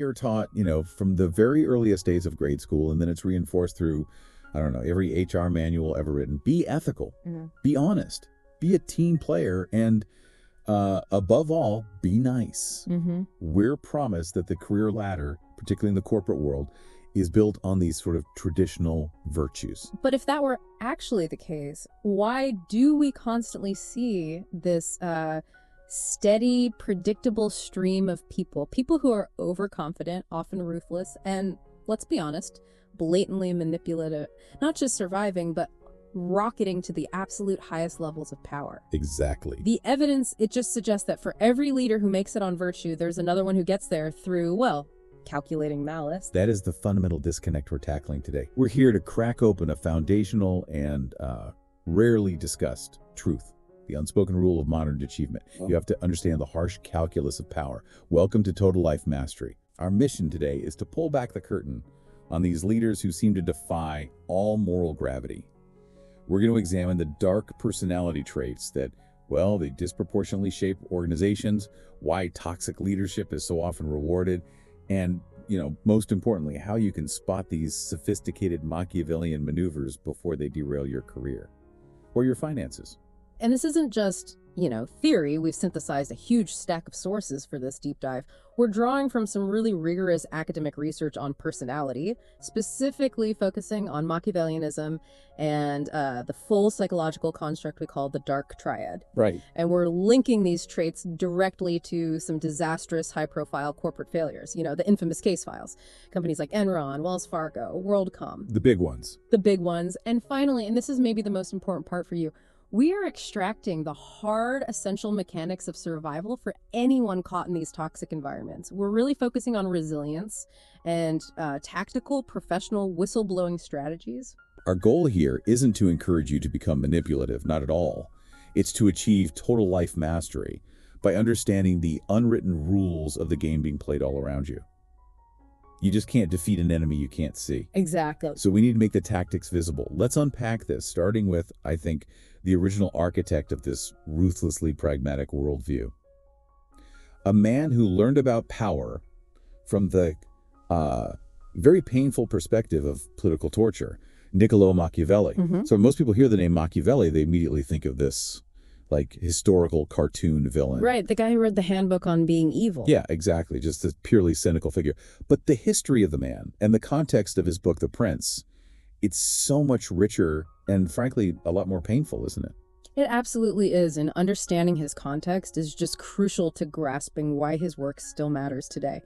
are taught, from the very earliest days of grade school, and then it's reinforced through, I don't know, every HR manual ever written. Be ethical, be honest, be a team player, and above all, be nice. We're promised that the career ladder, particularly in the corporate world, is built on these sort of traditional virtues. But if that were actually the case, why do we constantly see this steady, predictable stream of people who are overconfident, often ruthless, and, let's be honest, blatantly manipulative, not just surviving, but rocketing to the absolute highest levels of power? Exactly. The evidence, it just suggests that for every leader who makes it on virtue, there's another one who gets there through, well, calculating malice. That is the fundamental disconnect we're tackling today. We're here to crack open a foundational and rarely discussed truth, the unspoken rule of modern achievement. You have to understand the harsh calculus of power. Welcome to Total Life Mastery. Our mission today is to pull back the curtain on these leaders who seem to defy all moral gravity. We're going to examine the dark personality traits that, well, they disproportionately shape organizations, why toxic leadership is so often rewarded, and, most importantly, how you can spot these sophisticated Machiavellian maneuvers before they derail your career or your finances. And this isn't just, theory. We've synthesized a huge stack of sources for this deep dive. We're drawing from some really rigorous academic research on personality, specifically focusing on Machiavellianism and the full psychological construct we call the dark triad. Right. And we're linking these traits directly to some disastrous high-profile corporate failures, the infamous case files. Companies like Enron, Wells Fargo, WorldCom. The big ones. The big ones. And finally, and this is maybe the most important part for you, we are extracting the hard, essential mechanics of survival for anyone caught in these toxic environments. We're really focusing on resilience and tactical, professional, whistleblowing strategies. Our goal here isn't to encourage you to become manipulative, not at all. It's to achieve total life mastery by understanding the unwritten rules of the game being played all around you. You just can't defeat an enemy you can't see. Exactly. So we need to make the tactics visible. Let's unpack this, starting with, I think, the original architect of this ruthlessly pragmatic worldview. A man who learned about power from the very painful perspective of political torture, Niccolo Machiavelli. So when most people hear the name Machiavelli, they immediately think of this historical cartoon villain. Right, the guy who read the handbook on being evil. Yeah, exactly. Just this purely cynical figure. But the history of the man and the context of his book, The Prince, it's so much richer and, frankly, a lot more painful, isn't it? It absolutely is, and understanding his context is just crucial to grasping why his work still matters today.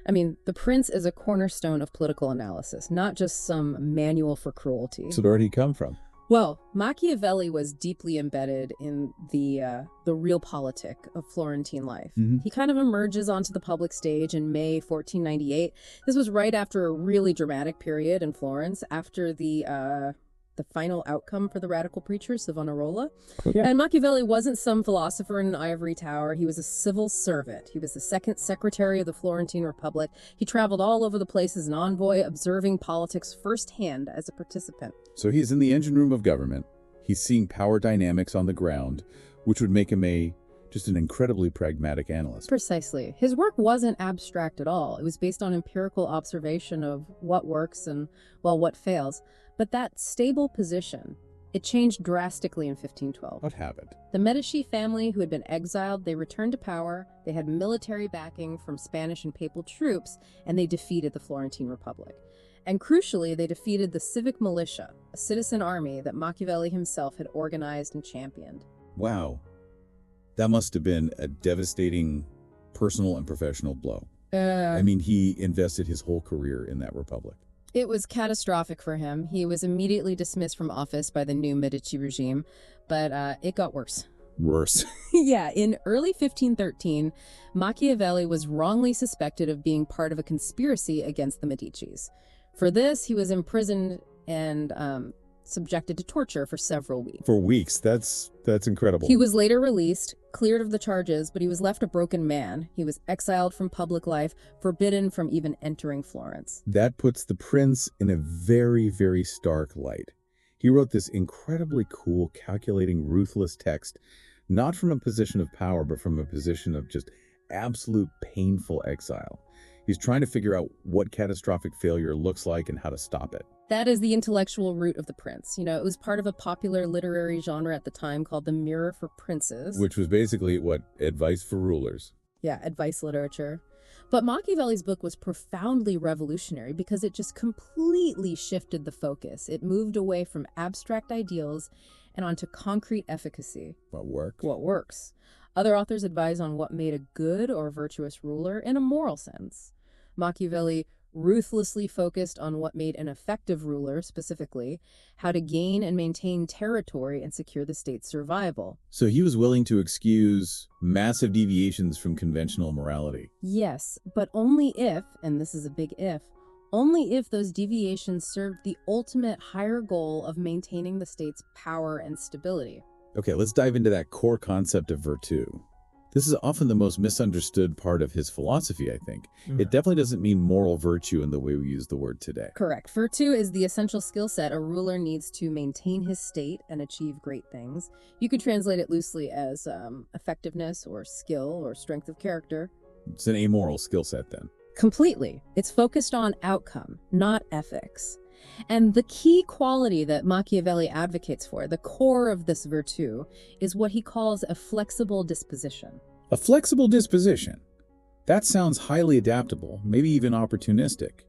I mean, The Prince is a cornerstone of political analysis, not just some manual for cruelty. So where did he come from? Well, Machiavelli was deeply embedded in the realpolitik of Florentine life. He kind of emerges onto the public stage in May 1498. This was right after a really dramatic period in Florence, after the final outcome for the radical preacher, Savonarola. Yeah. And Machiavelli wasn't some philosopher in an ivory tower. He was a civil servant. He was the second secretary of the Florentine Republic. He traveled all over the place as an envoy, observing politics firsthand as a participant. So he's in the engine room of government. He's seeing power dynamics on the ground, which would make him just an incredibly pragmatic analyst. Precisely. His work wasn't abstract at all. It was based on empirical observation of what works and, well, what fails. But that stable position, it changed drastically in 1512. What happened? The Medici family, who had been exiled, they returned to power. They had military backing from Spanish and papal troops, and they defeated the Florentine Republic. And crucially, they defeated the civic militia, a citizen army that Machiavelli himself had organized and championed. Wow. That must have been a devastating personal and professional blow. I mean, he invested his whole career in that republic. It was catastrophic for him. He was immediately dismissed from office by the new Medici regime, but it got worse. Worse. Yeah, in early 1513, Machiavelli was wrongly suspected of being part of a conspiracy against the Medicis. For this, he was imprisoned and subjected to torture for several weeks. For weeks? That's incredible. He was later released, cleared of the charges, but he was left a broken man. He was exiled from public life, forbidden from even entering Florence. That puts the prince in a very, very stark light. He wrote this incredibly cool, calculating, ruthless text, not from a position of power, but from a position of just absolute painful exile. He's trying to figure out what catastrophic failure looks like and how to stop it. That is the intellectual root of The Prince. It was part of a popular literary genre at the time called the Mirror for Princes. Which was basically, what, advice for rulers. Yeah, advice literature. But Machiavelli's book was profoundly revolutionary because it just completely shifted the focus. It moved away from abstract ideals and onto concrete efficacy. What works? What works. Other authors advise on what made a good or virtuous ruler in a moral sense. Machiavelli ruthlessly focused on what made an effective ruler, specifically, how to gain and maintain territory and secure the state's survival. So he was willing to excuse massive deviations from conventional morality. Yes, but only if, and this is a big if, only if those deviations served the ultimate higher goal of maintaining the state's power and stability. Okay, let's dive into that core concept of virtue. This is often the most misunderstood part of his philosophy, I think. It definitely doesn't mean moral virtue in the way we use the word today. Correct. Virtue is the essential skill set a ruler needs to maintain his state and achieve great things. You could translate it loosely as effectiveness or skill or strength of character. It's an amoral skill set then. Completely. It's focused on outcome, not ethics. And the key quality that Machiavelli advocates for, the core of this virtue, is what he calls a flexible disposition. A flexible disposition. That sounds highly adaptable, maybe even opportunistic.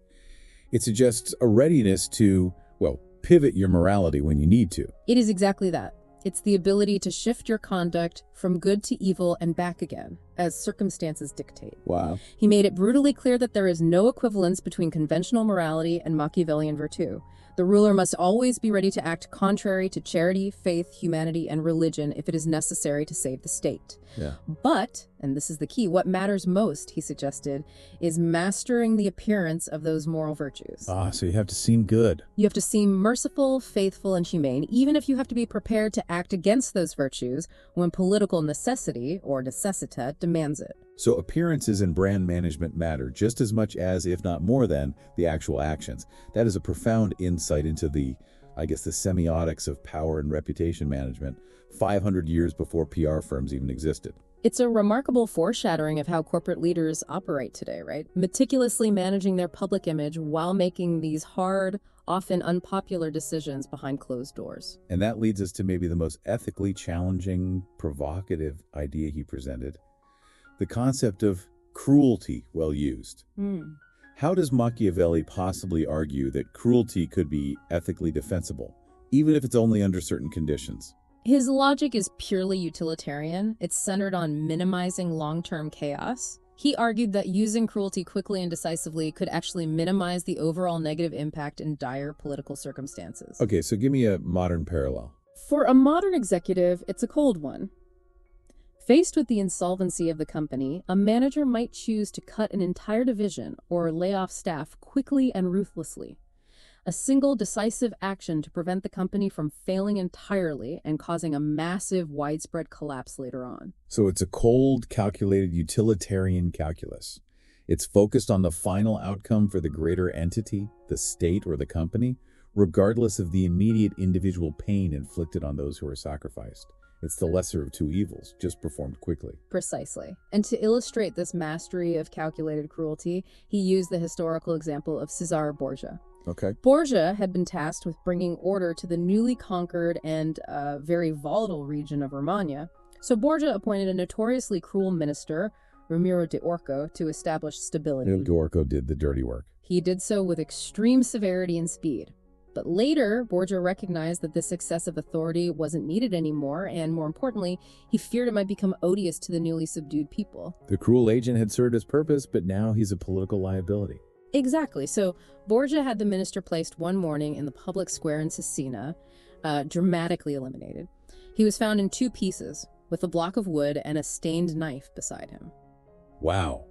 It suggests a readiness to, well, pivot your morality when you need to. It is exactly that. It's the ability to shift your conduct from good to evil and back again, as circumstances dictate. Wow. He made it brutally clear that there is no equivalence between conventional morality and Machiavellian virtue. The ruler must always be ready to act contrary to charity, faith, humanity, and religion if it is necessary to save the state. Yeah. But, and this is the key, what matters most, he suggested, is mastering the appearance of those moral virtues. So you have to seem good. You have to seem merciful, faithful, and humane, even if you have to be prepared to act against those virtues when political necessity, or necessita, demands it. So appearances and brand management matter just as much as, if not more than, the actual actions. That is a profound insight into the semiotics of power and reputation management 500 years before PR firms even existed. It's a remarkable foreshadowing of how corporate leaders operate today, right? Meticulously managing their public image while making these hard, often unpopular decisions behind closed doors. And that leads us to maybe the most ethically challenging, provocative idea he presented. The concept of cruelty well used. How does Machiavelli possibly argue that cruelty could be ethically defensible, even if it's only under certain conditions? His logic is purely utilitarian. It's centered on minimizing long-term chaos. He argued that using cruelty quickly and decisively could actually minimize the overall negative impact in dire political circumstances. Okay, so give me a modern parallel. For a modern executive, it's a cold one. Faced with the insolvency of the company, a manager might choose to cut an entire division or lay off staff quickly and ruthlessly. A single decisive action to prevent the company from failing entirely and causing a massive, widespread collapse later on. So it's a cold, calculated, utilitarian calculus. It's focused on the final outcome for the greater entity, the state or the company, regardless of the immediate individual pain inflicted on those who are sacrificed. It's the lesser of two evils, just performed quickly. Precisely. And to illustrate this mastery of calculated cruelty, he used the historical example of Cesare Borgia. Okay. Borgia had been tasked with bringing order to the newly conquered and very volatile region of Romagna. So Borgia appointed a notoriously cruel minister, Ramiro de Orco, to establish stability. De Orco did the dirty work. He did so with extreme severity and speed. But later, Borgia recognized that this excessive authority wasn't needed anymore, and more importantly, he feared it might become odious to the newly subdued people. The cruel agent had served his purpose, but now he's a political liability. Exactly. So Borgia had the minister placed one morning in the public square in Cesena, dramatically eliminated. He was found in two pieces, with a block of wood and a stained knife beside him. Wow.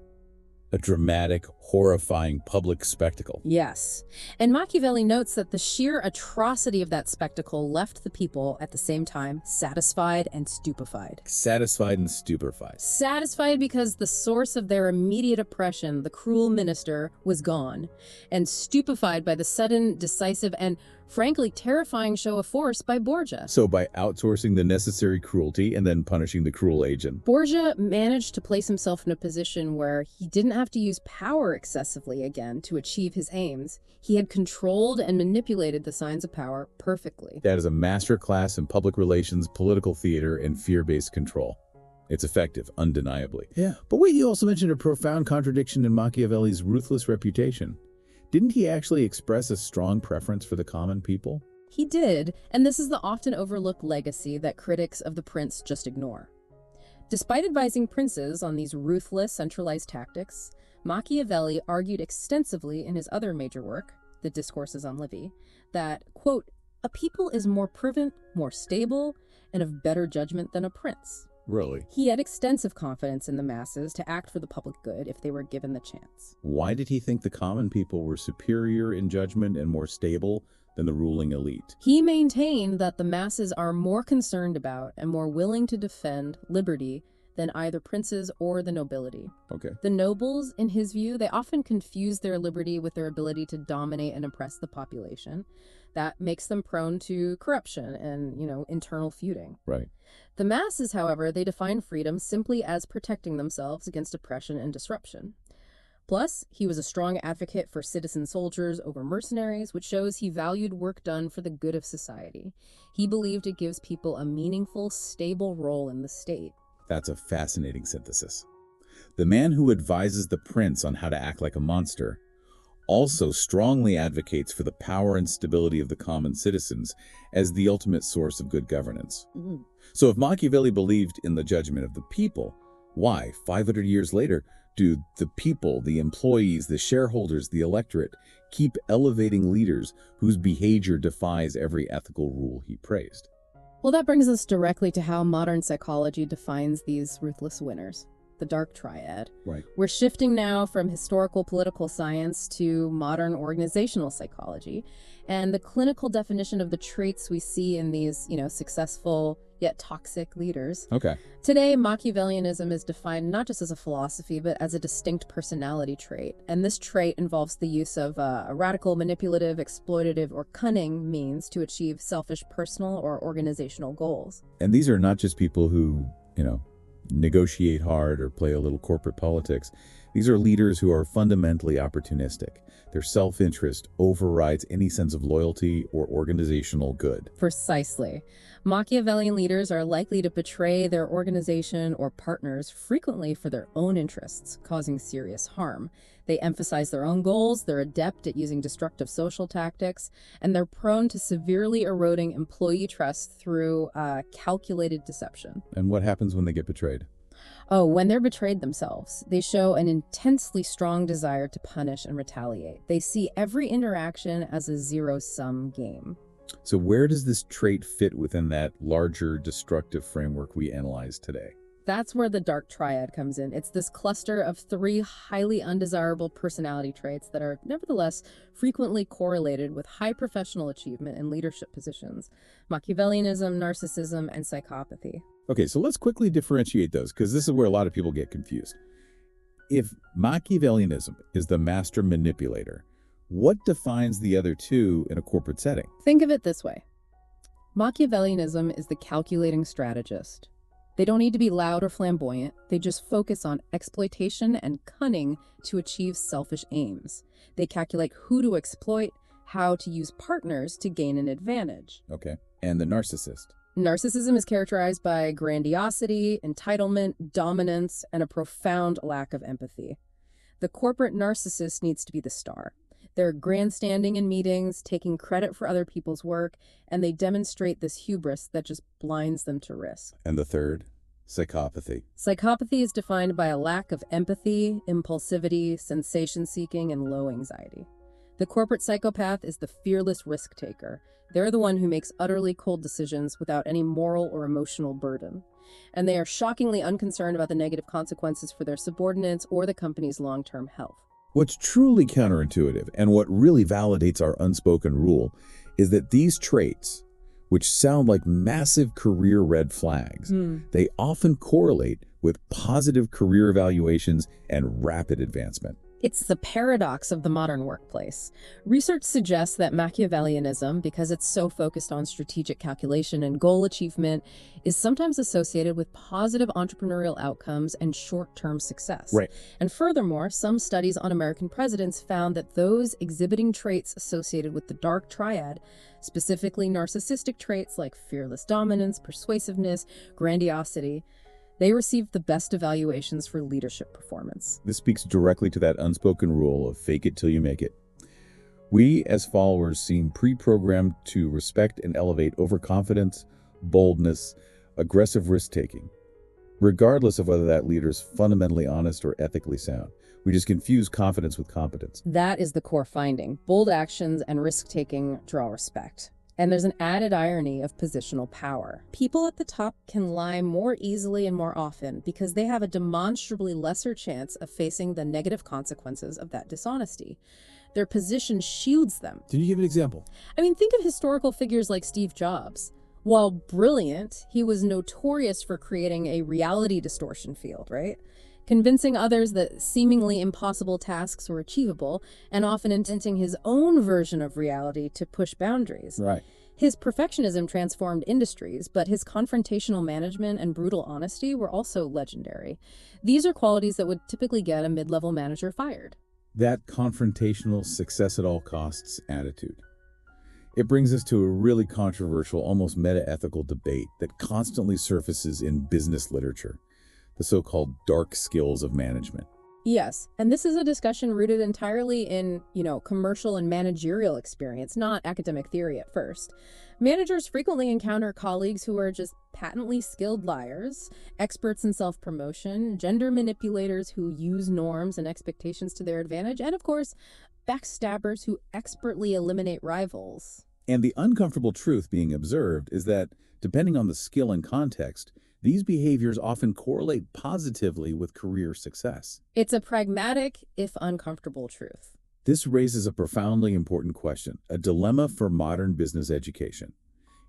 A dramatic, horrifying public spectacle. Yes. And Machiavelli notes that the sheer atrocity of that spectacle left the people, at the same time, satisfied and stupefied. Satisfied and stupefied. Satisfied because the source of their immediate oppression, the cruel minister, was gone, and stupefied by the sudden, decisive, and frankly terrifying show of force by Borgia. So by outsourcing the necessary cruelty and then punishing the cruel agent. Borgia managed to place himself in a position where he didn't have to use power excessively again to achieve his aims. He had controlled and manipulated the signs of power perfectly. That is a master class in public relations, political theater, and fear-based control. It's effective, undeniably. Yeah. But wait, you also mentioned a profound contradiction in Machiavelli's ruthless reputation. Didn't he actually express a strong preference for the common people? He did, and this is the often overlooked legacy that critics of the prince just ignore. Despite advising princes on these ruthless, centralized tactics, Machiavelli argued extensively in his other major work, The Discourses on Livy, that, quote, "A people is more prudent, more stable, and of better judgment than a prince." Really? He had extensive confidence in the masses to act for the public good if they were given the chance. Why did he think the common people were superior in judgment and more stable than the ruling elite? He maintained that the masses are more concerned about and more willing to defend liberty than either princes or the nobility. Okay. The nobles, in his view, they often confuse their liberty with their ability to dominate and oppress the population. That makes them prone to corruption and, internal feuding. Right. The masses, however, they define freedom simply as protecting themselves against oppression and disruption. Plus, he was a strong advocate for citizen soldiers over mercenaries, which shows he valued work done for the good of society. He believed it gives people a meaningful, stable role in the state. That's a fascinating synthesis. The man who advises the prince on how to act like a monster also strongly advocates for the power and stability of the common citizens as the ultimate source of good governance. Mm-hmm. So if Machiavelli believed in the judgment of the people, why, 500 years later, do the people, the employees, the shareholders, the electorate, keep elevating leaders whose behavior defies every ethical rule he praised? Well, that brings us directly to how modern psychology defines these ruthless winners, the dark triad. Right. We're shifting now from historical political science to modern organizational psychology, and the clinical definition of the traits we see in these, successful yet toxic leaders. Okay. Today, Machiavellianism is defined not just as a philosophy, but as a distinct personality trait. And this trait involves the use of a radical, manipulative, exploitative, or cunning means to achieve selfish personal or organizational goals. And these are not just people who, negotiate hard or play a little corporate politics. These are leaders who are fundamentally opportunistic. Their self-interest overrides any sense of loyalty or organizational good. Precisely. Machiavellian leaders are likely to betray their organization or partners frequently for their own interests, causing serious harm. They emphasize their own goals, they're adept at using destructive social tactics, and they're prone to severely eroding employee trust through calculated deception. And what happens when they get betrayed? Oh, when they're betrayed themselves, they show an intensely strong desire to punish and retaliate. They see every interaction as a zero-sum game. So where does this trait fit within that larger destructive framework we analyze today? That's where the dark triad comes in. It's this cluster of 3 highly undesirable personality traits that are nevertheless frequently correlated with high professional achievement in leadership positions: Machiavellianism, narcissism, and psychopathy. Okay, so let's quickly differentiate those, because this is where a lot of people get confused. If Machiavellianism is the master manipulator, what defines the other two in a corporate setting? Think of it this way. Machiavellianism is the calculating strategist. They don't need to be loud or flamboyant. They just focus on exploitation and cunning to achieve selfish aims. They calculate who to exploit, how to use partners to gain an advantage. Okay, and the narcissist? Narcissism is characterized by grandiosity, entitlement, dominance, and a profound lack of empathy. The corporate narcissist needs to be the star. They're grandstanding in meetings, taking credit for other people's work, and they demonstrate this hubris that just blinds them to risk. And the third? Psychopathy. Psychopathy is defined by a lack of empathy, impulsivity, sensation-seeking, and low anxiety. The corporate psychopath is the fearless risk-taker. They're the one who makes utterly cold decisions without any moral or emotional burden. And they are shockingly unconcerned about the negative consequences for their subordinates or the company's long-term health. What's truly counterintuitive, and what really validates our unspoken rule, is that these traits, which sound like massive career red flags, they often correlate with positive career evaluations and rapid advancement. It's the paradox of the modern workplace. Research suggests that Machiavellianism, because it's so focused on strategic calculation and goal achievement, is sometimes associated with positive entrepreneurial outcomes and short-term success. Right. And furthermore, some studies on American presidents found that those exhibiting traits associated with the dark triad, specifically narcissistic traits like fearless dominance, persuasiveness, grandiosity, they received the best evaluations for leadership performance. This speaks directly to that unspoken rule of fake it till you make it. We, as followers, seem pre-programmed to respect and elevate overconfidence, boldness, aggressive risk-taking, regardless of whether that leader is fundamentally honest or ethically sound. We just confuse confidence with competence. That is the core finding. Bold actions and risk-taking draw respect. And there's an added irony of positional power. People at the top can lie more easily and more often because they have a demonstrably lesser chance of facing the negative consequences of that dishonesty. Their position shields them. Can you give an example? I mean, think of historical figures like Steve Jobs. While brilliant, he was notorious for creating a reality distortion field, right? Convincing others that seemingly impossible tasks were achievable, and often inventing his own version of reality to push boundaries. Right. His perfectionism transformed industries, but his confrontational management and brutal honesty were also legendary. These are qualities that would typically get a mid-level manager fired. That confrontational success at all costs attitude. It brings us to a really controversial, almost meta-ethical debate that constantly surfaces in business literature. The so-called dark skills of management. Yes, and this is a discussion rooted entirely in, commercial and managerial experience, not academic theory at first. Managers frequently encounter colleagues who are just patently skilled liars, experts in self-promotion, gender manipulators who use norms and expectations to their advantage, and of course, backstabbers who expertly eliminate rivals. And the uncomfortable truth being observed is that, depending on the skill and context, these behaviors often correlate positively with career success. It's a pragmatic, if uncomfortable, truth. This raises a profoundly important question, a dilemma for modern business education.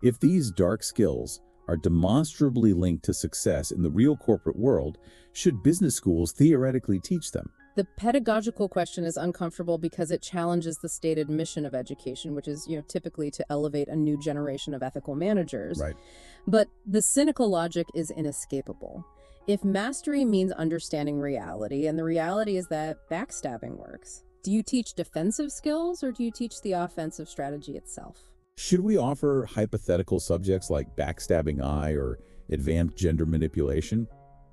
If these dark skills are demonstrably linked to success in the real corporate world, should business schools theoretically teach them? The pedagogical question is uncomfortable because it challenges the stated mission of education, which is, typically to elevate a new generation of ethical managers. Right. But the cynical logic is inescapable. If mastery means understanding reality, and the reality is that backstabbing works, do you teach defensive skills or do you teach the offensive strategy itself? Should we offer hypothetical subjects like backstabbing eye or advanced gender manipulation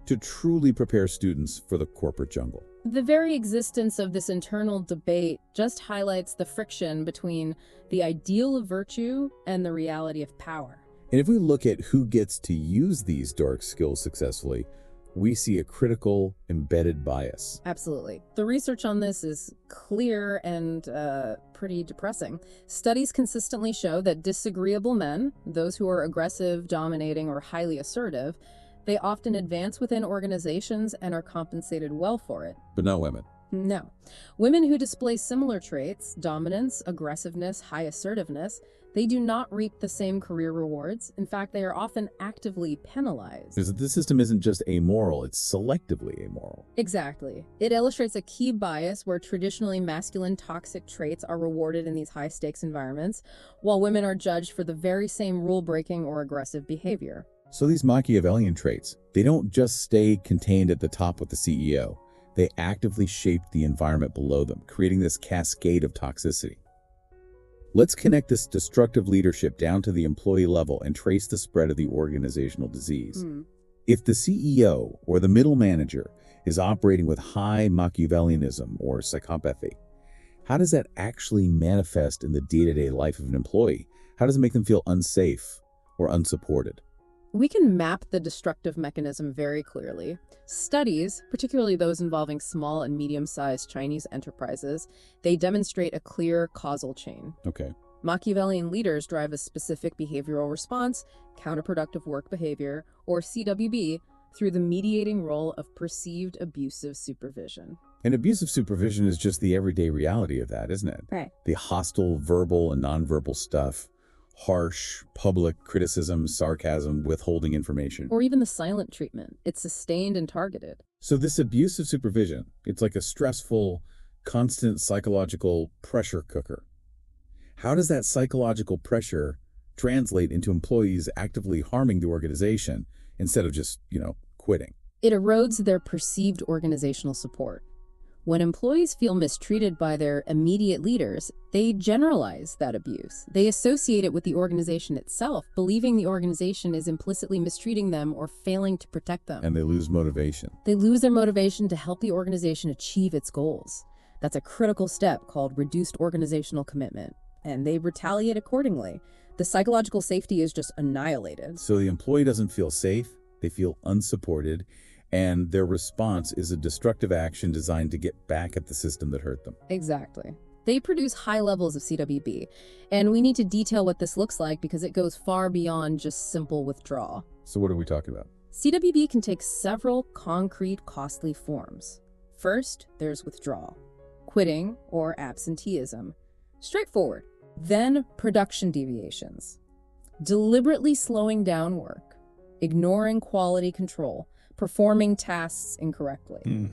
to truly prepare students for the corporate jungle? The very existence of this internal debate just highlights the friction between the ideal of virtue and the reality of power. And if we look at who gets to use these dark skills successfully, we see a critical embedded bias. Absolutely. The research on this is clear and pretty depressing. Studies consistently show that disagreeable men, those who are aggressive, dominating, or highly assertive, they often advance within organizations and are compensated well for it. But not women. No. Women who display similar traits, dominance, aggressiveness, high assertiveness, they do not reap the same career rewards. In fact, they are often actively penalized. This system isn't just amoral, it's selectively amoral. Exactly. It illustrates a key bias where traditionally masculine toxic traits are rewarded in these high-stakes environments, while women are judged for the very same rule-breaking or aggressive behavior. So these Machiavellian traits, they don't just stay contained at the top with the CEO. They actively shape the environment below them, creating this cascade of toxicity. Let's connect this destructive leadership down to the employee level and trace the spread of the organizational disease. If the CEO or the middle manager is operating with high Machiavellianism or psychopathy, how does that actually manifest in the day-to-day life of an employee? How does it make them feel unsafe or unsupported? We can map the destructive mechanism very clearly. Studies, particularly those involving small and medium-sized Chinese enterprises, they demonstrate a clear causal chain. Okay. Machiavellian leaders drive a specific behavioral response, counterproductive work behavior, or CWB, through the mediating role of perceived abusive supervision. And abusive supervision is just the everyday reality of that, isn't it? Right. The hostile verbal and nonverbal stuff. Harsh, public criticism, sarcasm, withholding information. Or even the silent treatment. It's sustained and targeted. So this abusive supervision, it's like a stressful, constant psychological pressure cooker. How does that psychological pressure translate into employees actively harming the organization instead of just, quitting? It erodes their perceived organizational support. When employees feel mistreated by their immediate leaders, they generalize that abuse. They associate it with the organization itself, believing the organization is implicitly mistreating them or failing to protect them. And they lose motivation. They lose their motivation to help the organization achieve its goals. That's a critical step called reduced organizational commitment, and they retaliate accordingly. The psychological safety is just annihilated. So the employee doesn't feel safe, they feel unsupported, and their response is a destructive action designed to get back at the system that hurt them. Exactly. They produce high levels of CWB, and we need to detail what this looks like because it goes far beyond just simple withdrawal. So what are we talking about? CWB can take several concrete, costly forms. First, there's withdrawal, quitting or absenteeism. Straightforward. Then production deviations, deliberately slowing down work, ignoring quality control, performing tasks incorrectly.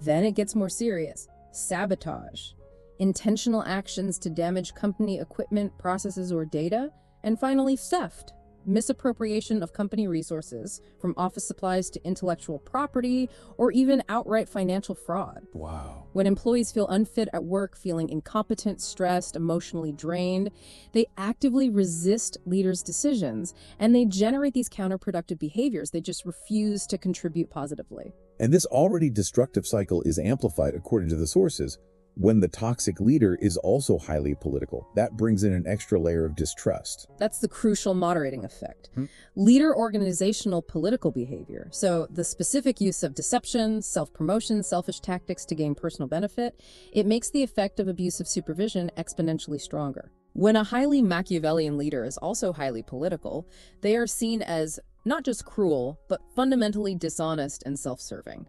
Then it gets more serious. Sabotage, intentional actions to damage company equipment, processes, or data. And finally, theft, misappropriation of company resources, from office supplies to intellectual property, or even outright financial fraud. Wow. When employees feel unfit at work, feeling incompetent, stressed, emotionally drained, they actively resist leaders' decisions, and they generate these counterproductive behaviors. They just refuse to contribute positively. And this already destructive cycle is amplified, according to the sources, when the toxic leader is also highly political. That brings in an extra layer of distrust. That's the crucial moderating effect. Leader organizational political behavior. So the specific use of deception, self-promotion, selfish tactics to gain personal benefit, it makes the effect of abusive supervision exponentially stronger. When a highly Machiavellian leader is also highly political, they are seen as not just cruel, but fundamentally dishonest and self-serving.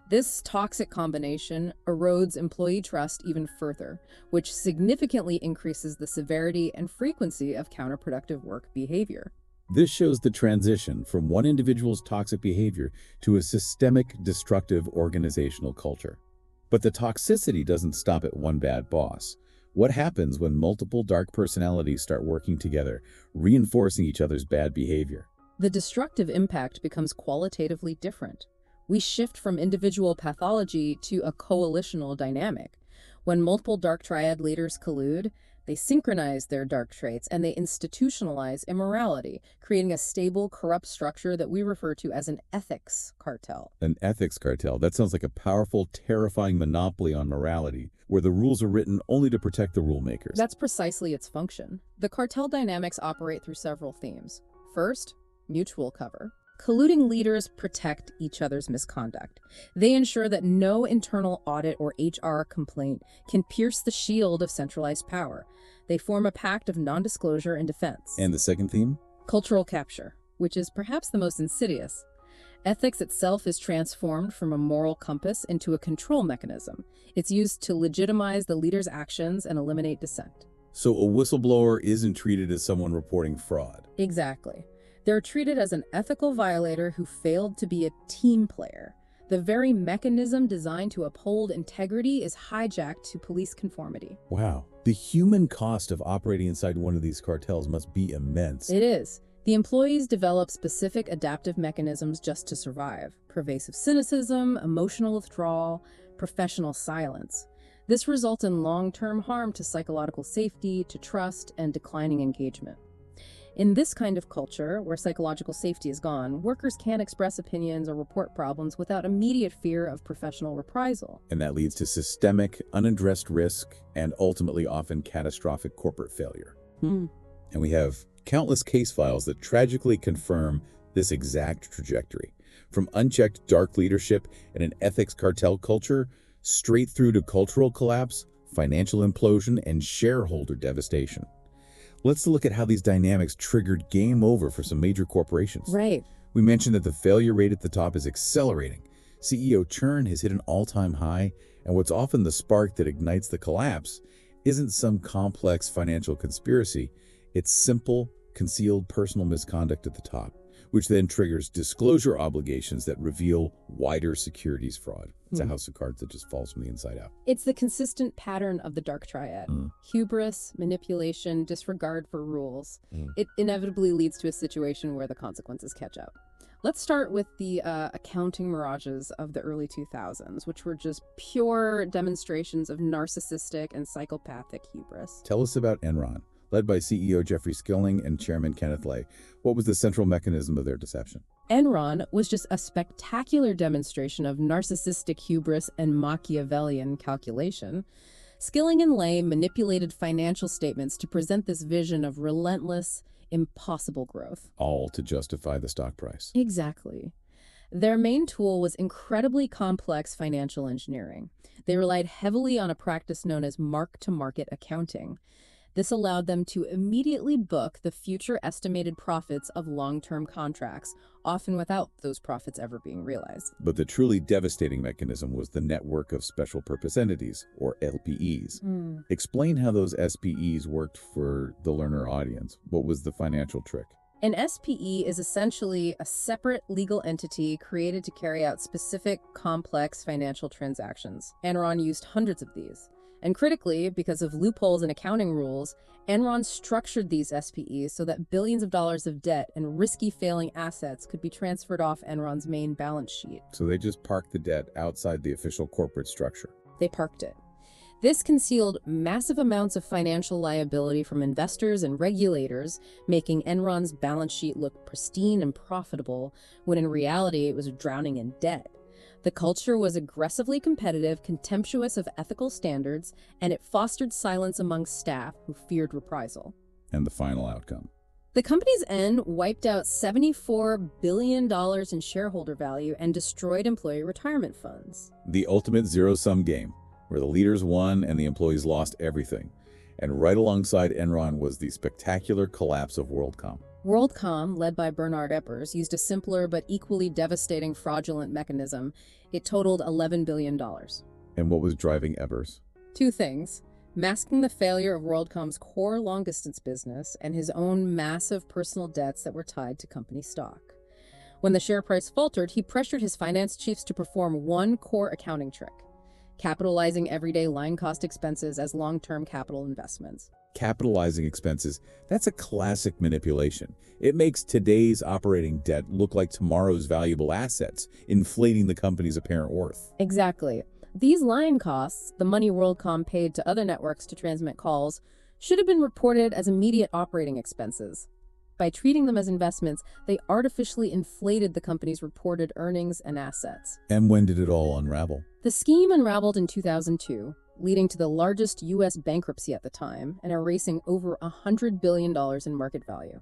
This toxic combination erodes employee trust even further, which significantly increases the severity and frequency of counterproductive work behavior. This shows the transition from one individual's toxic behavior to a systemic, destructive organizational culture. But the toxicity doesn't stop at one bad boss. What happens when multiple dark personalities start working together, reinforcing each other's bad behavior? The destructive impact becomes qualitatively different. We shift from individual pathology to a coalitional dynamic. When multiple dark triad leaders collude, they synchronize their dark traits and they institutionalize immorality, creating a stable, corrupt structure that we refer to as an ethics cartel. An ethics cartel. That sounds like a powerful, terrifying monopoly on morality, where the rules are written only to protect the rule makers. That's precisely its function. The cartel dynamics operate through several themes. First, mutual cover. Colluding leaders protect each other's misconduct. They ensure that no internal audit or HR complaint can pierce the shield of centralized power. They form a pact of non-disclosure and defense. And the second theme? Cultural capture, which is perhaps the most insidious. Ethics itself is transformed from a moral compass into a control mechanism. It's used to legitimize the leader's actions and eliminate dissent. So a whistleblower isn't treated as someone reporting fraud. Exactly. They're treated as an ethical violator who failed to be a team player. The very mechanism designed to uphold integrity is hijacked to police conformity. Wow. The human cost of operating inside one of these cartels must be immense. It is. The employees develop specific adaptive mechanisms just to survive. Pervasive cynicism, emotional withdrawal, professional silence. This results in long-term harm to psychological safety, to trust, and declining engagement. In this kind of culture, where psychological safety is gone, workers can't express opinions or report problems without immediate fear of professional reprisal. And that leads to systemic, unaddressed risk and ultimately often catastrophic corporate failure. And we have countless case files that tragically confirm this exact trajectory. From unchecked dark leadership in an ethics cartel culture, straight through to cultural collapse, financial implosion, and shareholder devastation. Let's look at how these dynamics triggered game over for some major corporations. Right. We mentioned that the failure rate at the top is accelerating. CEO churn has hit an all-time high, and what's often the spark that ignites the collapse isn't some complex financial conspiracy. It's simple, concealed personal misconduct at the top. which then triggers disclosure obligations that reveal wider securities fraud. It's a house of cards that just falls from the inside out. It's the consistent pattern of the dark triad. Hubris, manipulation, disregard for rules. It inevitably leads to a situation where the consequences catch up. Let's start with the accounting mirages of the early 2000s, which were just pure demonstrations of narcissistic and psychopathic hubris. Tell us about Enron. Led by CEO Jeffrey Skilling and Chairman Kenneth Lay, what was the central mechanism of their deception? Enron was just a spectacular demonstration of narcissistic hubris and Machiavellian calculation. Skilling and Lay manipulated financial statements to present this vision of relentless, impossible growth. All to justify the stock price. Exactly. Their main tool was incredibly complex financial engineering. They relied heavily on a practice known as mark-to-market accounting. This allowed them to immediately book the future estimated profits of long-term contracts, often without those profits ever being realized. But the truly devastating mechanism was the network of special purpose entities, or LPEs. Explain how those SPEs worked for the learner audience. What was the financial trick? An SPE is essentially a separate legal entity created to carry out specific, complex financial transactions. Enron used hundreds of these. And critically, because of loopholes in accounting rules, Enron structured these SPEs so that billions of dollars of debt and risky failing assets could be transferred off Enron's main balance sheet. So they just parked the debt outside the official corporate structure. They parked it. This concealed massive amounts of financial liability from investors and regulators, making Enron's balance sheet look pristine and profitable, when in reality it was drowning in debt. The culture was aggressively competitive, contemptuous of ethical standards, and it fostered silence among staff who feared reprisal. And the final outcome? The company's end wiped out $74 billion in shareholder value and destroyed employee retirement funds. The ultimate zero-sum game, where the leaders won and the employees lost everything. And right alongside Enron was the spectacular collapse of WorldCom. WorldCom, led by Bernard Eppers, used a simpler but equally devastating fraudulent mechanism. It totaled $11 billion. And what was driving Eppers? Two things: masking the failure of WorldCom's core long-distance business and his own massive personal debts that were tied to company stock. When the share price faltered, he pressured his finance chiefs to perform one core accounting trick: capitalizing everyday line cost expenses as long-term capital investments. Capitalizing expenses, that's a classic manipulation. It makes today's operating debt look like tomorrow's valuable assets, inflating the company's apparent worth. Exactly. These line costs, the money WorldCom paid to other networks to transmit calls, should have been reported as immediate operating expenses. By treating them as investments, they artificially inflated the company's reported earnings and assets. And when did it all unravel? The scheme unraveled in 2002, leading to the largest U.S. bankruptcy at the time and erasing over $100 billion in market value.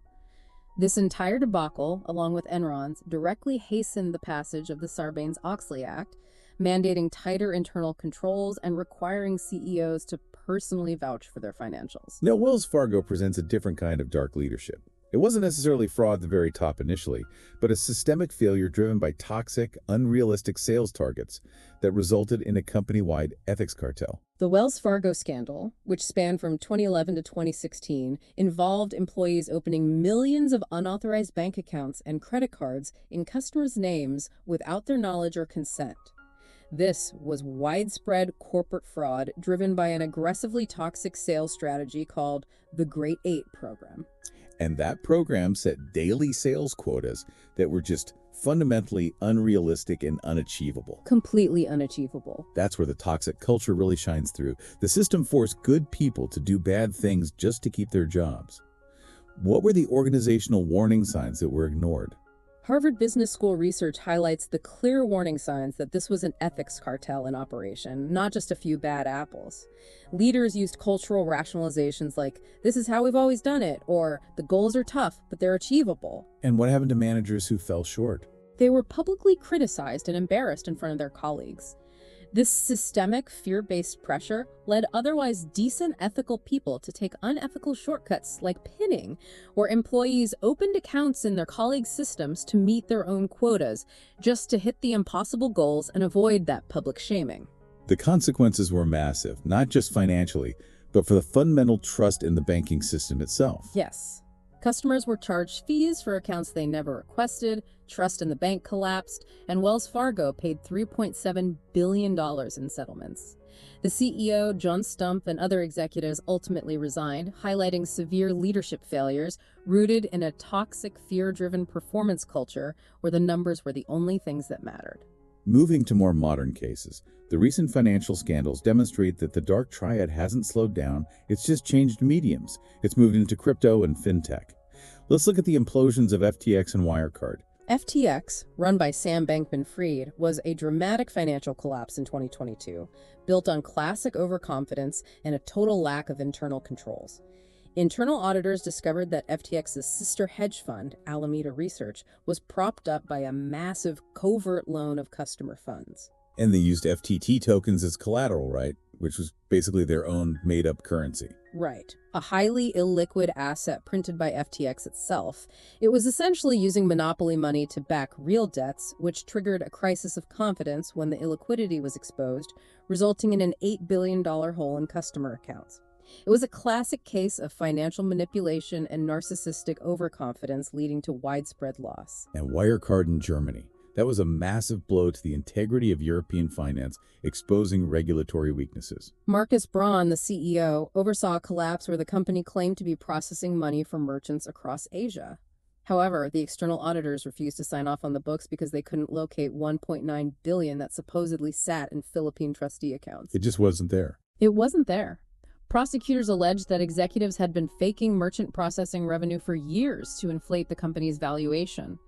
This entire debacle, along with Enron's, directly hastened the passage of the Sarbanes-Oxley Act, mandating tighter internal controls and requiring CEOs to personally vouch for their financials. Now, Wells Fargo presents a different kind of dark leadership. It wasn't necessarily fraud at the very top initially, but a systemic failure driven by toxic, unrealistic sales targets that resulted in a company-wide ethics cartel. The Wells Fargo scandal, which spanned from 2011 to 2016, involved employees opening millions of unauthorized bank accounts and credit cards in customers' names without their knowledge or consent. This was widespread corporate fraud driven by an aggressively toxic sales strategy called the Great Eight program. And that program set daily sales quotas that were just fundamentally unrealistic and unachievable. Completely unachievable. That's where the toxic culture really shines through. The system forced good people to do bad things just to keep their jobs. What were the organizational warning signs that were ignored? Harvard Business School research highlights the clear warning signs that this was an ethics cartel in operation, not just a few bad apples. Leaders used cultural rationalizations like, "This is how we've always done it," or "The goals are tough, but they're achievable." And what happened to managers who fell short? They were publicly criticized and embarrassed in front of their colleagues. This systemic, fear-based pressure led otherwise decent ethical people to take unethical shortcuts like pinning, where employees opened accounts in their colleagues' systems to meet their own quotas, just to hit the impossible goals and avoid that public shaming. The consequences were massive, not just financially, but for the fundamental trust in the banking system itself. Yes. Customers were charged fees for accounts they never requested, trust in the bank collapsed, and Wells Fargo paid $3.7 billion in settlements. The CEO, John Stump, and other executives ultimately resigned, highlighting severe leadership failures rooted in a toxic, fear-driven performance culture where the numbers were the only things that mattered. Moving to more modern cases, the recent financial scandals demonstrate that the dark triad hasn't slowed down, it's just changed mediums. It's moved into crypto and fintech. Let's look at the implosions of FTX and Wirecard. FTX, run by Sam Bankman-Fried, was a dramatic financial collapse in 2022, built on classic overconfidence and a total lack of internal controls. Internal auditors discovered that FTX's sister hedge fund, Alameda Research, was propped up by a massive covert loan of customer funds. And they used FTT tokens as collateral, right? Which was basically their own made-up currency. Right. A highly illiquid asset printed by FTX itself. It was essentially using monopoly money to back real debts, which triggered a crisis of confidence when the illiquidity was exposed, resulting in an $8 billion hole in customer accounts. It was a classic case of financial manipulation and narcissistic overconfidence leading to widespread loss. And Wirecard in Germany. That was a massive blow to the integrity of European finance, exposing regulatory weaknesses. Markus Braun, the CEO, oversaw a collapse where the company claimed to be processing money for merchants across Asia. However, the external auditors refused to sign off on the books because they couldn't locate $1.9 billion that supposedly sat in Philippine trustee accounts. It just wasn't there. It wasn't there. Prosecutors alleged that executives had been faking merchant processing revenue for years to inflate the company's valuation.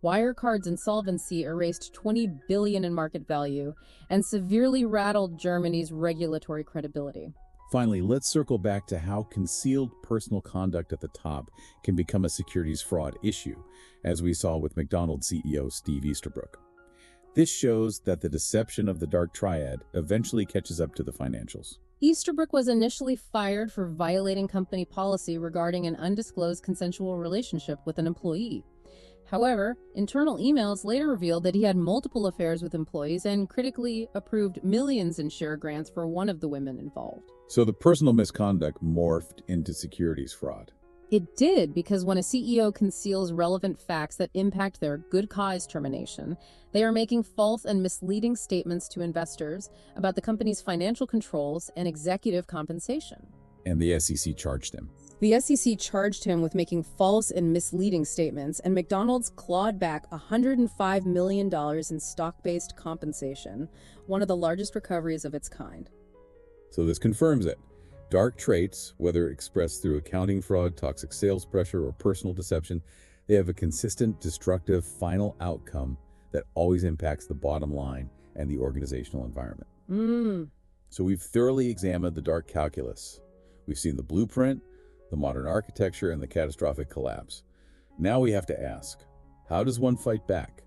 Wirecard's insolvency erased $20 billion in market value and severely rattled Germany's regulatory credibility. Finally, let's circle back to how concealed personal conduct at the top can become a securities fraud issue, as we saw with McDonald's CEO Steve Easterbrook. This shows that the deception of the dark triad eventually catches up to the financials. Easterbrook was initially fired for violating company policy regarding an undisclosed consensual relationship with an employee. However, internal emails later revealed that he had multiple affairs with employees and critically approved millions in share grants for one of the women involved. So the personal misconduct morphed into securities fraud. It did, because when a CEO conceals relevant facts that impact their good cause termination, they are making false and misleading statements to investors about the company's financial controls and executive compensation. And the SEC charged him. The SEC charged him with making false and misleading statements, and McDonald's clawed back $105 million in stock-based compensation, one of the largest recoveries of its kind. So this confirms it. Dark traits, whether expressed through accounting fraud, toxic sales pressure, or personal deception, they have a consistent, destructive final outcome that always impacts the bottom line and the organizational environment. So we've thoroughly examined the dark calculus. We've seen the blueprint, the modern architecture, and the catastrophic collapse. Now we have to ask, how does one fight back?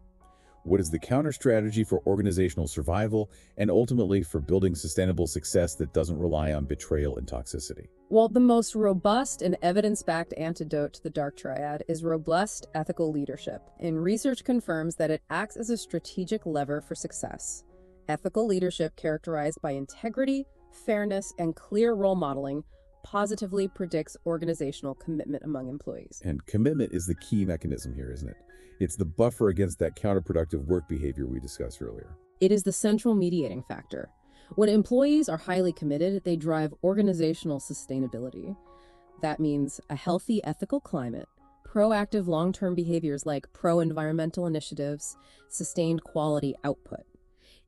What is the counter strategy for organizational survival and ultimately for building sustainable success that doesn't rely on betrayal and toxicity? Well, the most robust and evidence-backed antidote to the dark triad is robust ethical leadership, and research confirms that it acts as a strategic lever for success. Ethical leadership characterized by integrity, fairness, and clear role modeling positively predicts organizational commitment among employees. And commitment is the key mechanism here, isn't it? It's the buffer against that counterproductive work behavior we discussed earlier. It is the central mediating factor. When employees are highly committed, they drive organizational sustainability. That means a healthy ethical climate, proactive long-term behaviors like pro-environmental initiatives, sustained quality output.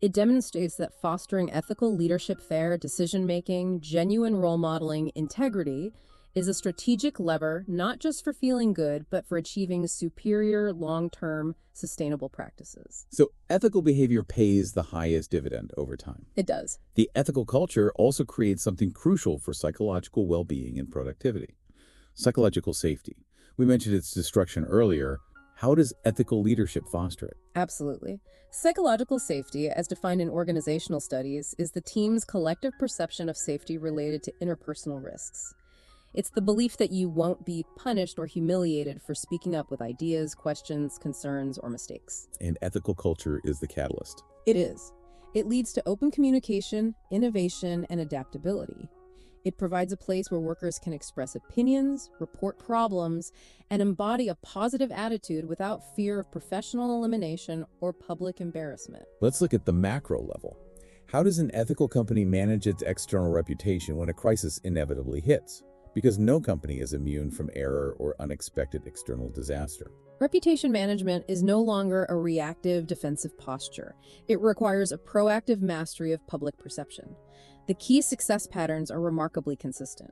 It demonstrates that fostering ethical leadership, fair decision-making, genuine role modeling, integrity is a strategic lever not just for feeling good, but for achieving superior long-term sustainable practices. So ethical behavior pays the highest dividend over time. It does. The ethical culture also creates something crucial for psychological well-being and productivity. Psychological safety. We mentioned its destruction earlier. How does ethical leadership foster it? Absolutely. Psychological safety, as defined in organizational studies, is the team's collective perception of safety related to interpersonal risks. It's the belief that you won't be punished or humiliated for speaking up with ideas, questions, concerns, or mistakes. And ethical culture is the catalyst. It is. It leads to open communication, innovation, and adaptability. It provides a place where workers can express opinions, report problems, and embody a positive attitude without fear of professional elimination or public embarrassment. Let's look at the macro level. How does an ethical company manage its external reputation when a crisis inevitably hits? Because no company is immune from error or unexpected external disaster. Reputation management is no longer a reactive defensive posture. It requires a proactive mastery of public perception. The key success patterns are remarkably consistent.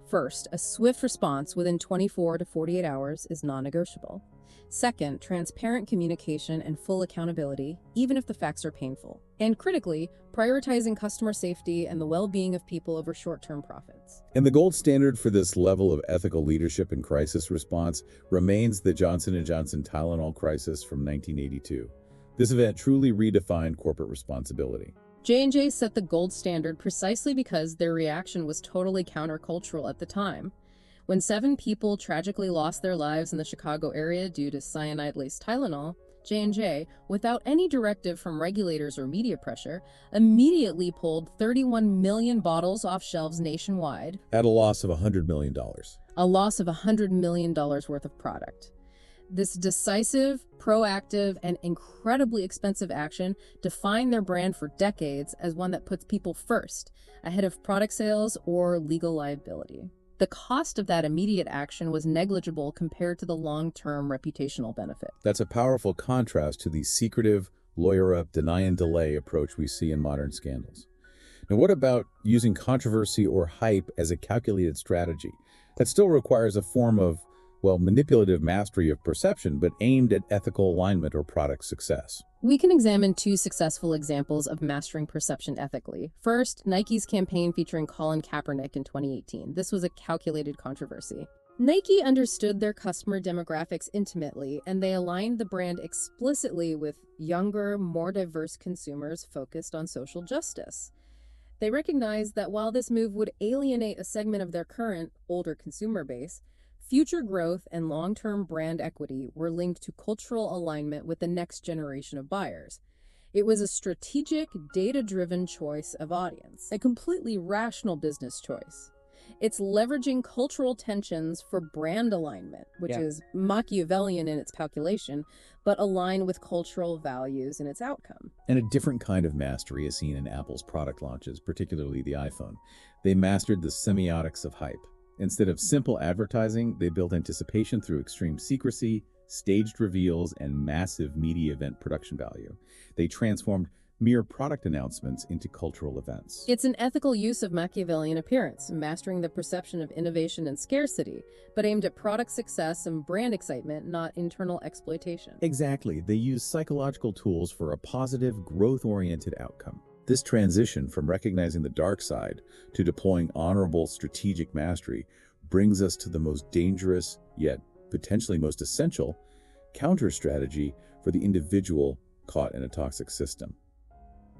First, a swift response within 24 to 48 hours is non-negotiable. Second, transparent communication and full accountability, even if the facts are painful. And critically, prioritizing customer safety and the well-being of people over short-term profits. And the gold standard for this level of ethical leadership and crisis response remains the Johnson & Johnson Tylenol crisis from 1982. This event truly redefined corporate responsibility. J&J set the gold standard precisely because their reaction was totally countercultural at the time. When 7 people tragically lost their lives in the Chicago area due to cyanide-laced Tylenol, J&J, without any directive from regulators or media pressure, immediately pulled 31 million bottles off shelves nationwide. At a loss of $100 million. A loss of $100 million worth of product. This decisive, proactive, and incredibly expensive action defined their brand for decades as one that puts people first, ahead of product sales or legal liability. The cost of that immediate action was negligible compared to the long-term reputational benefit. That's a powerful contrast to the secretive, lawyer-up, deny-and-delay approach we see in modern scandals. Now, what about using controversy or hype as a calculated strategy? That still requires a form of, well, manipulative mastery of perception, but aimed at ethical alignment or product success. We can examine 2 successful examples of mastering perception ethically. First, Nike's campaign featuring Colin Kaepernick in 2018. This was a calculated controversy. Nike understood their customer demographics intimately, and they aligned the brand explicitly with younger, more diverse consumers focused on social justice. They recognized that while this move would alienate a segment of their current, older consumer base, future growth and long-term brand equity were linked to cultural alignment with the next generation of buyers. It was a strategic, data-driven choice of audience, a completely rational business choice. It's leveraging cultural tensions for brand alignment, which is Machiavellian in its calculation, but aligned with cultural values in its outcome. And a different kind of mastery is seen in Apple's product launches, particularly the iPhone. They mastered the semiotics of hype. Instead of simple advertising, they built anticipation through extreme secrecy, staged reveals, and massive media event production value. They transformed mere product announcements into cultural events. It's an ethical use of Machiavellian appearance, mastering the perception of innovation and scarcity, but aimed at product success and brand excitement, not internal exploitation. Exactly. They use psychological tools for a positive, growth-oriented outcome. This transition from recognizing the dark side to deploying honorable strategic mastery brings us to the most dangerous, yet potentially most essential, counter strategy for the individual caught in a toxic system: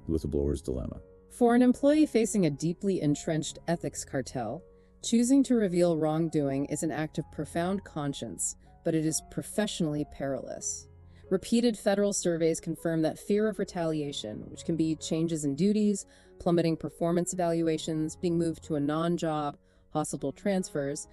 the whistleblower's dilemma. For an employee facing a deeply entrenched ethics cartel, choosing to reveal wrongdoing is an act of profound conscience, but it is professionally perilous. Repeated federal surveys confirm that fear of retaliation, which can be changes in duties, plummeting performance evaluations, being moved to a non-job, hospital transfers,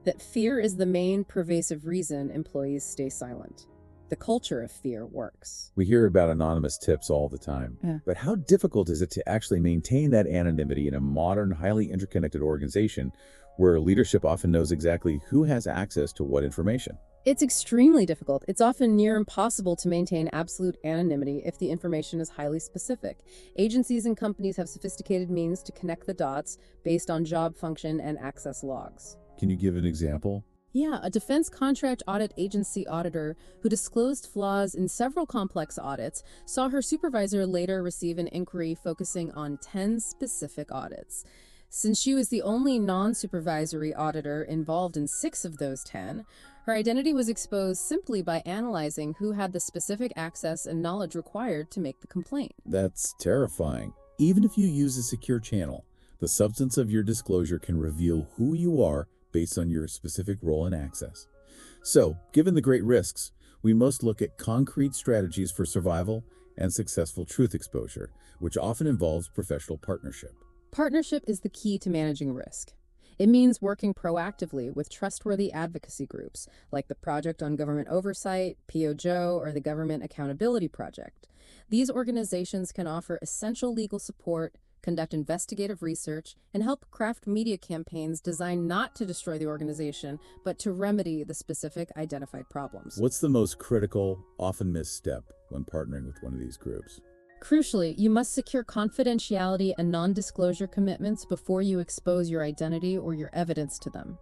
that fear is the main pervasive reason employees stay silent. The culture of fear works. We hear about anonymous tips all the time, but how difficult is it to actually maintain that anonymity in a modern, highly interconnected organization where leadership often knows exactly who has access to what information? It's extremely difficult. It's often near impossible to maintain absolute anonymity if the information is highly specific. Agencies and companies have sophisticated means to connect the dots based on job function and access logs. Can you give an example? Yeah, a defense contract audit agency auditor who disclosed flaws in several complex audits saw her supervisor later receive an inquiry focusing on 10 specific audits. Since she was the only non-supervisory auditor involved in 6 of those 10, her identity was exposed simply by analyzing who had the specific access and knowledge required to make the complaint. That's terrifying. Even if you use a secure channel, the substance of your disclosure can reveal who you are based on your specific role and access. So, given the great risks, we must look at concrete strategies for survival and successful truth exposure, which often involves professional partnership. Partnership is the key to managing risk. It means working proactively with trustworthy advocacy groups like the Project on Government Oversight, POJO, or the Government Accountability Project. These organizations can offer essential legal support, conduct investigative research, and help craft media campaigns designed not to destroy the organization, but to remedy the specific identified problems. What's the most critical, often missed step when partnering with one of these groups? Crucially, you must secure confidentiality and non-disclosure commitments before you expose your identity or your evidence to them.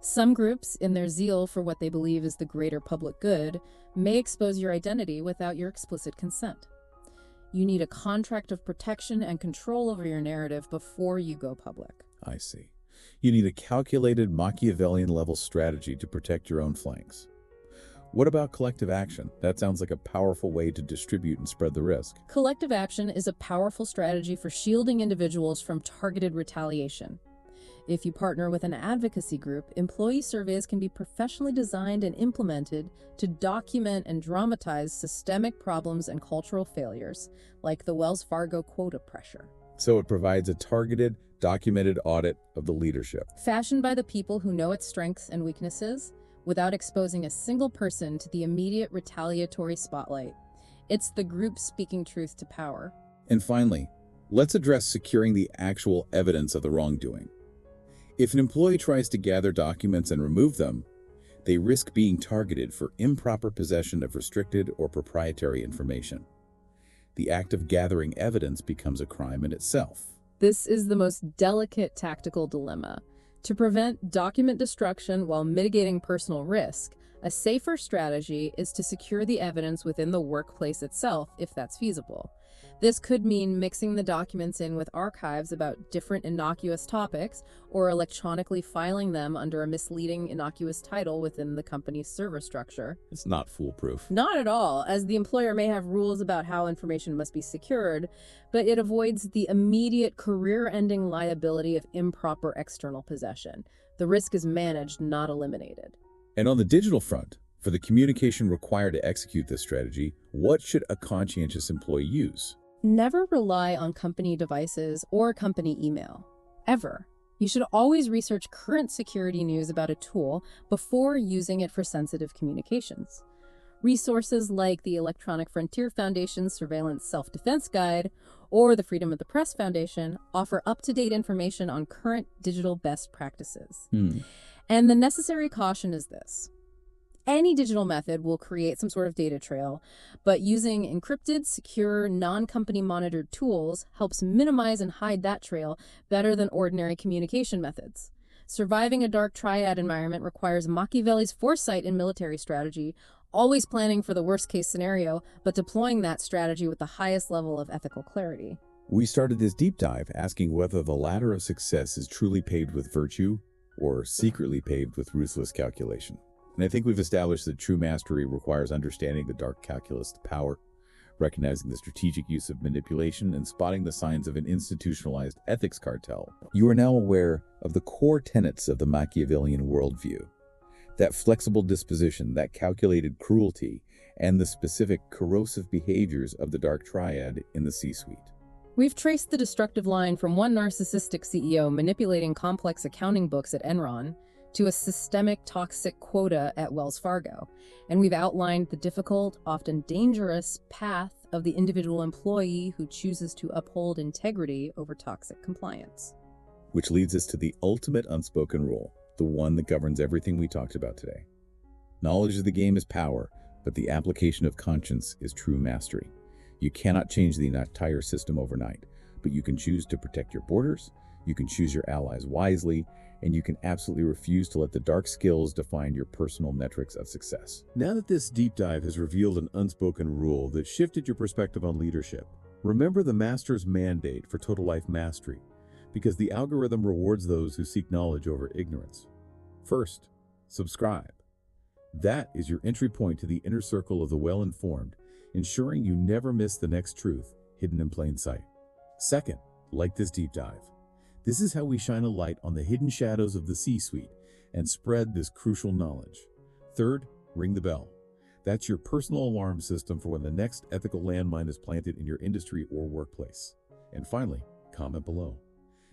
Some groups, in their zeal for what they believe is the greater public good, may expose your identity without your explicit consent. You need a contract of protection and control over your narrative before you go public. I see. You need a calculated Machiavellian-level strategy to protect your own flanks. What about collective action? That sounds like a powerful way to distribute and spread the risk. Collective action is a powerful strategy for shielding individuals from targeted retaliation. If you partner with an advocacy group, employee surveys can be professionally designed and implemented to document and dramatize systemic problems and cultural failures, like the Wells Fargo quota pressure. So it provides a targeted, documented audit of the leadership. Fashioned by the people who know its strengths and weaknesses, without exposing a single person to the immediate retaliatory spotlight. It's the group speaking truth to power. And finally, let's address securing the actual evidence of the wrongdoing. If an employee tries to gather documents and remove them, they risk being targeted for improper possession of restricted or proprietary information. The act of gathering evidence becomes a crime in itself. This is the most delicate tactical dilemma. To prevent document destruction while mitigating personal risk, a safer strategy is to secure the evidence within the workplace itself, if that's feasible. This could mean mixing the documents in with archives about different innocuous topics, or electronically filing them under a misleading innocuous title within the company's server structure. It's not foolproof. Not at all, as the employer may have rules about how information must be secured, but it avoids the immediate career-ending liability of improper external possession. The risk is managed, not eliminated. And on the digital front, for the communication required to execute this strategy, what should a conscientious employee use? Never rely on company devices or company email, ever. You should always research current security news about a tool before using it for sensitive communications. Resources like the Electronic Frontier Foundation's Surveillance Self-Defense Guide or the Freedom of the Press Foundation offer up-to-date information on current digital best practices. And the necessary caution is this. Any digital method will create some sort of data trail, but using encrypted, secure, non-company monitored tools helps minimize and hide that trail better than ordinary communication methods. Surviving a dark triad environment requires Machiavelli's foresight in military strategy, always planning for the worst-case scenario, but deploying that strategy with the highest level of ethical clarity. We started this deep dive asking whether the ladder of success is truly paved with virtue or secretly paved with ruthless calculation. And I think we've established that true mastery requires understanding the dark calculus of power, recognizing the strategic use of manipulation, and spotting the signs of an institutionalized ethics cartel. You are now aware of the core tenets of the Machiavellian worldview. That flexible disposition, that calculated cruelty, and the specific corrosive behaviors of the dark triad in the C-suite. We've traced the destructive line from one narcissistic CEO manipulating complex accounting books at Enron to a systemic toxic quota at Wells Fargo. And we've outlined the difficult, often dangerous path of the individual employee who chooses to uphold integrity over toxic compliance. Which leads us to the ultimate unspoken rule, the one that governs everything we talked about today. Knowledge of the game is power, but the application of conscience is true mastery. You cannot change the entire system overnight, but you can choose to protect your borders, you can choose your allies wisely, and you can absolutely refuse to let the dark skills define your personal metrics of success. Now that this deep dive has revealed an unspoken rule that shifted your perspective on leadership, remember the master's mandate for total life mastery, because the algorithm rewards those who seek knowledge over ignorance. First, subscribe. That is your entry point to the inner circle of the well-informed, ensuring you never miss the next truth hidden in plain sight. Second, like this deep dive. This is how we shine a light on the hidden shadows of the C-suite and spread this crucial knowledge. Third, ring the bell. That's your personal alarm system for when the next ethical landmine is planted in your industry or workplace. And finally, comment below.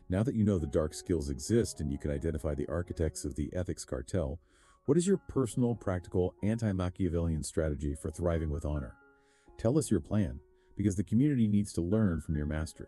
Now that you know the dark skills exist and you can identify the architects of the ethics cartel, what is your personal, practical, anti-Machiavellian strategy for thriving with honor? Tell us your plan, because the community needs to learn from your mastery.